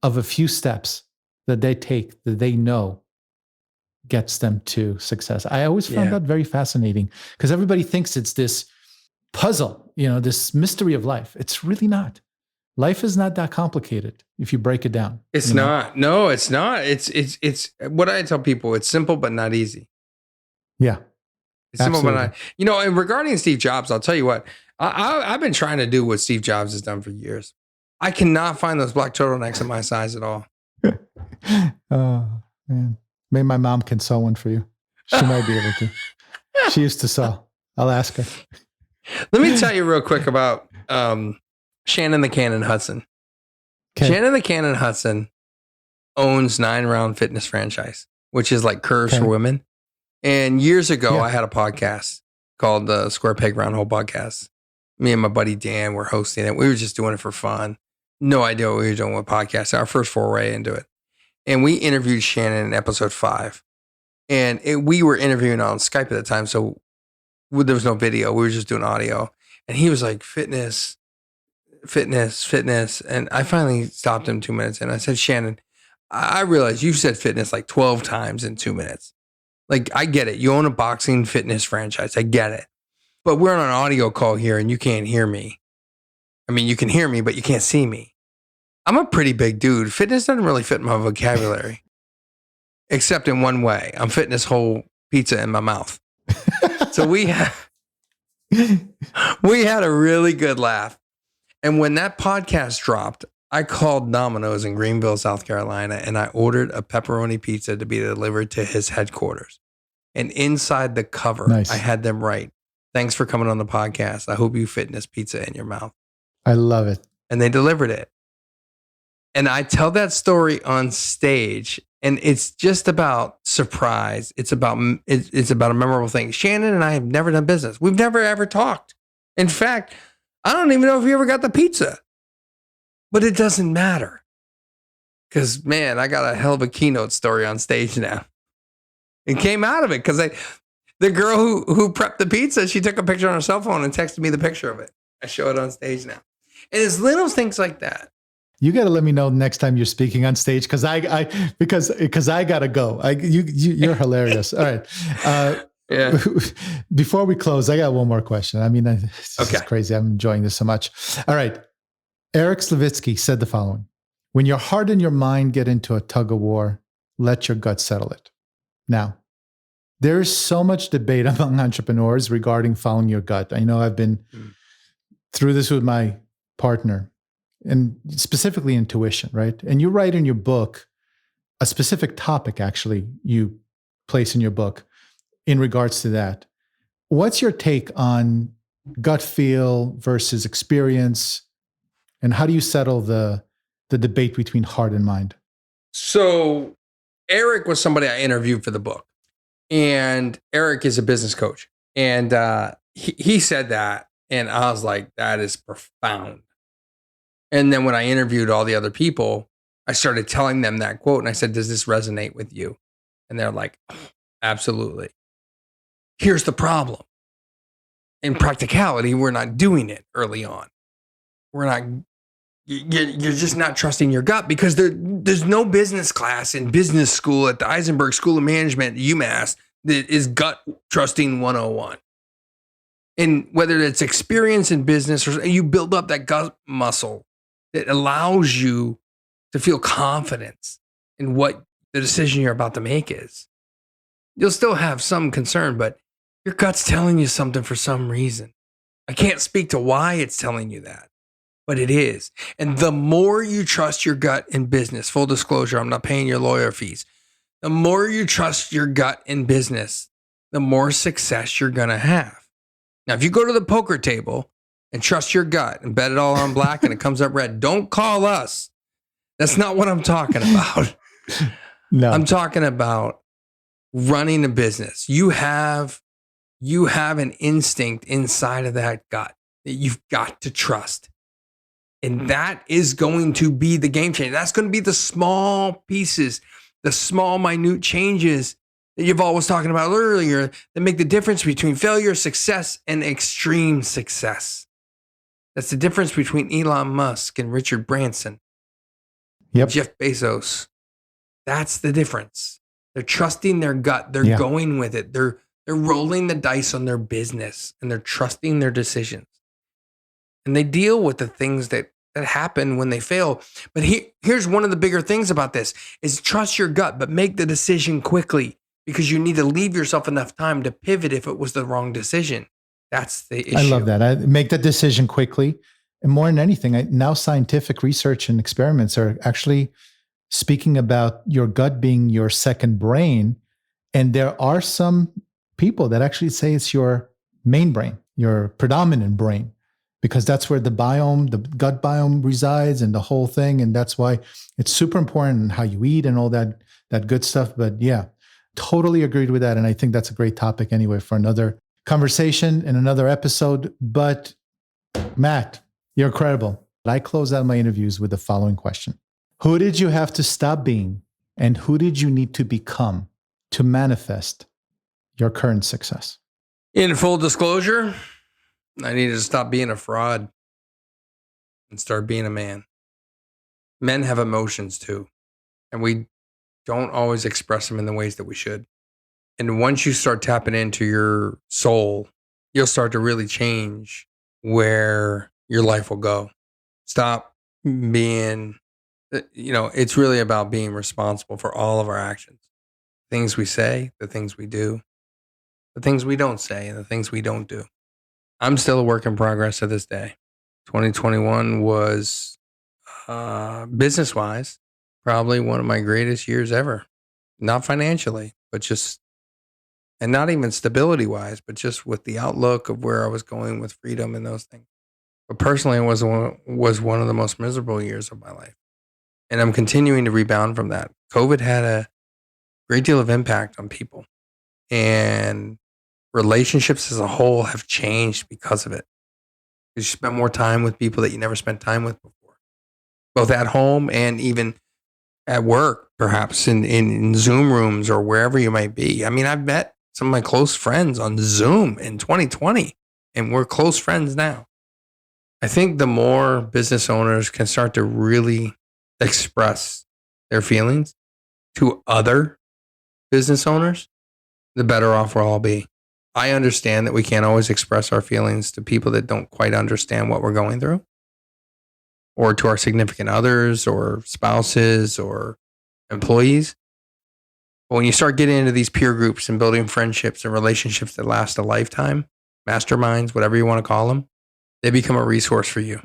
of a few steps that they take that they know gets them to success. I always found that very fascinating because everybody thinks it's this puzzle, this mystery of life. It's really not. Life is not that complicated if you break it down. It's not. No, it's not. It's what I tell people. It's simple, but not easy. Yeah. It's simple, but not, and regarding Steve Jobs, I'll tell you what, I've been trying to do what Steve Jobs has done for years. I cannot find those black turtlenecks in my size at all. Oh, man. Maybe my mom can sew one for you. She might be able to. She used to sew. I'll ask her. Let me tell you real quick about Shannon the Cannon Hudson. Okay. Shannon the Cannon Hudson owns 9 Round Fitness franchise, which is like Curves for Women. And years ago, I had a podcast called the Square Peg Round Hole Podcast. Me and my buddy Dan were hosting it. We were just doing it for fun. No idea what we were doing with podcasts. Our first foray into it. And we interviewed Shannon in episode 5. And we were interviewing on Skype at the time. So there was no video. We were just doing audio. And he was like, fitness. And I finally stopped him 2 minutes. And I said, Shannon, I realize you said fitness like 12 times in 2 minutes. Like, I get it. You own a boxing fitness franchise. I get it. But we're on an audio call here and you can't hear me. I mean, you can hear me, but you can't see me. I'm a pretty big dude. Fitness doesn't really fit my vocabulary. Except in one way. I'm fitting this whole pizza in my mouth. So we had a really good laugh. And when that podcast dropped, I called Domino's in Greenville, South Carolina, and I ordered a pepperoni pizza to be delivered to his headquarters. And inside the cover, I had them write, "Thanks for coming on the podcast. I hope you fit this pizza in your mouth." I love it. And they delivered it. And I tell that story on stage, and it's just about surprise. It's about a memorable thing. Shannon and I have never done business. We've never ever talked. In fact, I don't even know if you ever got the pizza. But it doesn't matter. Because, man, I got a hell of a keynote story on stage now. It came out of it because the girl who prepped the pizza, she took a picture on her cell phone and texted me the picture of it. I show it on stage now. And it's little things like that. You got to let me know next time you're speaking on stage because I got to go. You're hilarious. All right. Yeah. Before we close, I got one more question. I mean, this is crazy. I'm enjoying this so much. All right. Eric Slavitsky said the following: when your heart and your mind get into a tug of war, let your gut settle it. Now, there is so much debate among entrepreneurs regarding following your gut. I know I've been through this with my partner, and specifically intuition, right? And you write in your book a specific topic, actually, you place in your book in regards to that. What's your take on gut feel versus experience? And how do you settle the debate between heart and mind? So Eric was somebody I interviewed for the book. And Eric is a business coach. And he said that. And I was like, that is profound. And then when I interviewed all the other people, I started telling them that quote. And I said, does this resonate with you? And they're like, oh, absolutely. Here's the problem. In practicality, we're not doing it early on. You're just not trusting your gut because there's no business class in business school at the Eisenberg School of Management, UMass, that is gut trusting 101. And whether it's experience in business or you build up that gut muscle that allows you to feel confidence in what the decision you're about to make is. You'll still have some concern, but your gut's telling you something for some reason. I can't speak to why it's telling you that, but it is. And the more you trust your gut in business, full disclosure, I'm not paying your lawyer fees. The more you trust your gut in business, the more success you're going to have. Now, if you go to the poker table and trust your gut and bet it all on black and it comes up red, don't call us. That's not what I'm talking about. No. I'm talking about running a business. You have an instinct inside of that gut that you've got to trust. And that is going to be the game changer. That's going to be the small pieces, the small, minute changes that you've always talking about earlier that make the difference between failure, success, and extreme success. That's the difference between Elon Musk and Richard Branson. Yep. Jeff Bezos. That's the difference. They're trusting their gut. They're going with it. They're rolling the dice on their business and they're trusting their decisions. And they deal with the things that happen when they fail. But here's one of the bigger things about this is trust your gut, but make the decision quickly because you need to leave yourself enough time to pivot if it was the wrong decision. That's the issue. I love that. I make the decision quickly. And more than anything, now scientific research and experiments are actually speaking about your gut being your second brain. And there are some people that actually say it's your main brain, your predominant brain, because that's where the gut biome resides and the whole thing. And that's why it's super important how you eat and all that good stuff. But yeah, totally agreed with that. And I think that's a great topic anyway for another conversation and another episode. But Matt, you're incredible. I close out my interviews with the following question. Who did you have to stop being and who did you need to become to manifest your current success? In full disclosure, I needed to stop being a fraud and start being a man. Men have emotions too, and we don't always express them in the ways that we should. And once you start tapping into your soul, you'll start to really change where your life will go. Stop being, it's really about being responsible for all of our actions. Things we say, the things we do, the things we don't say, and the things we don't do. I'm still a work in progress to this day. 2021 was, business-wise, probably one of my greatest years ever. Not financially, but just, and not even stability-wise, but just with the outlook of where I was going with freedom and those things. But personally, it was one of the most miserable years of my life. And I'm continuing to rebound from that. COVID had a great deal of impact on people. And relationships as a whole have changed because of it. You spend more time with people that you never spent time with before, both at home and even at work, perhaps in Zoom rooms or wherever you might be. I mean, I've met some of my close friends on Zoom in 2020, and we're close friends now. I think the more business owners can start to really express their feelings to other business owners, the better off we'll all be. I understand that we can't always express our feelings to people that don't quite understand what we're going through, or to our significant others or spouses or employees. But when you start getting into these peer groups and building friendships and relationships that last a lifetime, masterminds, whatever you want to call them, they become a resource for you.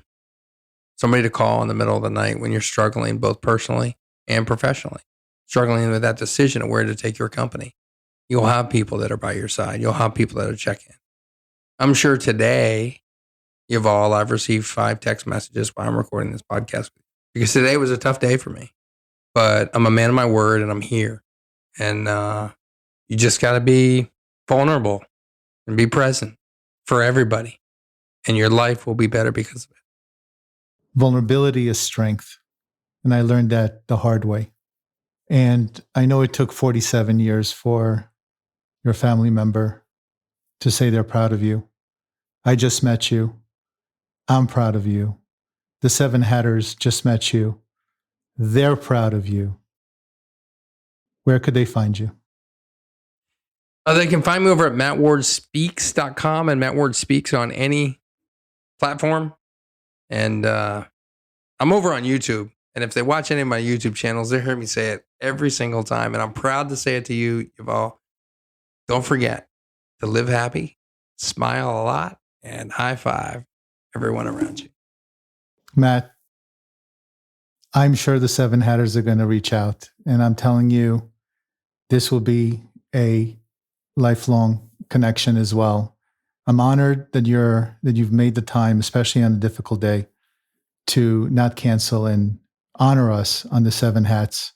Somebody to call in the middle of the night when you're struggling, both personally and professionally, struggling with that decision of where to take your company. You'll have people that are by your side. You'll have people that are checking. I'm sure today, I've received 5 text messages while I'm recording this podcast because today was a tough day for me. But I'm a man of my word and I'm here. And you just got to be vulnerable and be present for everybody. And your life will be better because of it. Vulnerability is strength. And I learned that the hard way. And I know it took 47 years for your family member to say they're proud of you. I just met you. I'm proud of you. The 7 Hatters just met you. They're proud of you. Where could they find you? They can find me over at mattwardspeaks.com and Matt Ward Speaks on any platform. And I I'm over on YouTube. And if they watch any of my YouTube channels, they heard me say it every single time. And I'm proud to say it to you, Yuval. Don't forget to live happy, smile a lot, and high five everyone around you. Matt, I'm sure the Seven Hatters are going to reach out. And I'm telling you, this will be a lifelong connection as well. I'm honored that you've made the time, especially on a difficult day, to not cancel and honor us on the Seven Hats.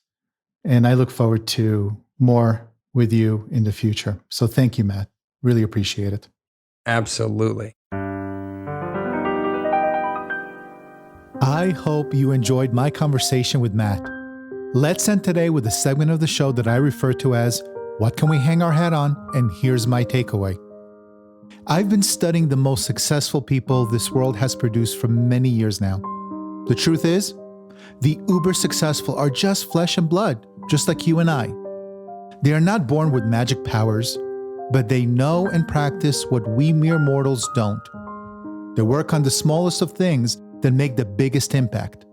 And I look forward to more with you in the future. So thank you, Matt. Really appreciate it. Absolutely. I hope you enjoyed my conversation with Matt. Let's end today with a segment of the show that I refer to as What Can We Hang Our Hat On? And here's my takeaway. I've been studying the most successful people this world has produced for many years now. The truth is, the uber successful are just flesh and blood, just like you and I. They are not born with magic powers, but they know and practice what we mere mortals don't. They work on the smallest of things that make the biggest impact,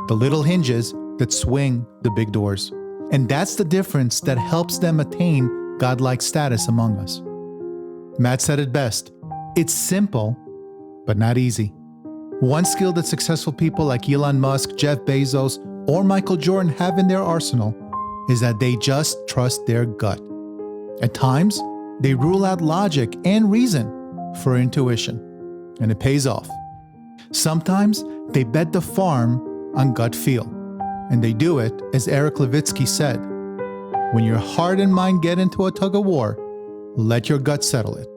the little hinges that swing the big doors. And that's the difference that helps them attain godlike status among us. Matt said it best. It's simple, but not easy. One skill that successful people like Elon Musk, Jeff Bezos, or Michael Jordan have in their arsenal is that they just trust their gut. At times, they rule out logic and reason for intuition, and it pays off. Sometimes they bet the farm on gut feel, and they do it, as Eric Levitsky said, when your heart and mind get into a tug of war, let your gut settle it.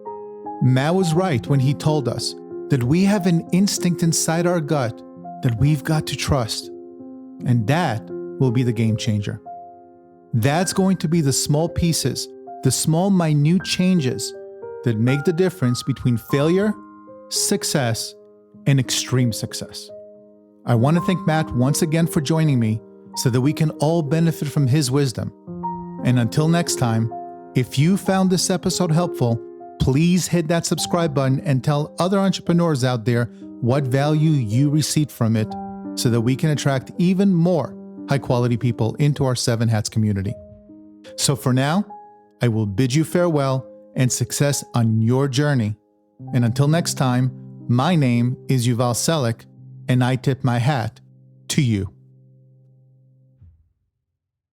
Matt was right when he told us that we have an instinct inside our gut that we've got to trust, and that will be the game changer. That's going to be the small pieces, the small minute changes that make the difference between failure, success, and extreme success. I want to thank Matt once again for joining me so that we can all benefit from his wisdom. And until next time, if you found this episode helpful, please hit that subscribe button and tell other entrepreneurs out there what value you received from it so that we can attract even more high-quality people into our Seven Hats community. So for now, I will bid you farewell and success on your journey. And until next time, my name is Yuval Selik, and I tip my hat to you.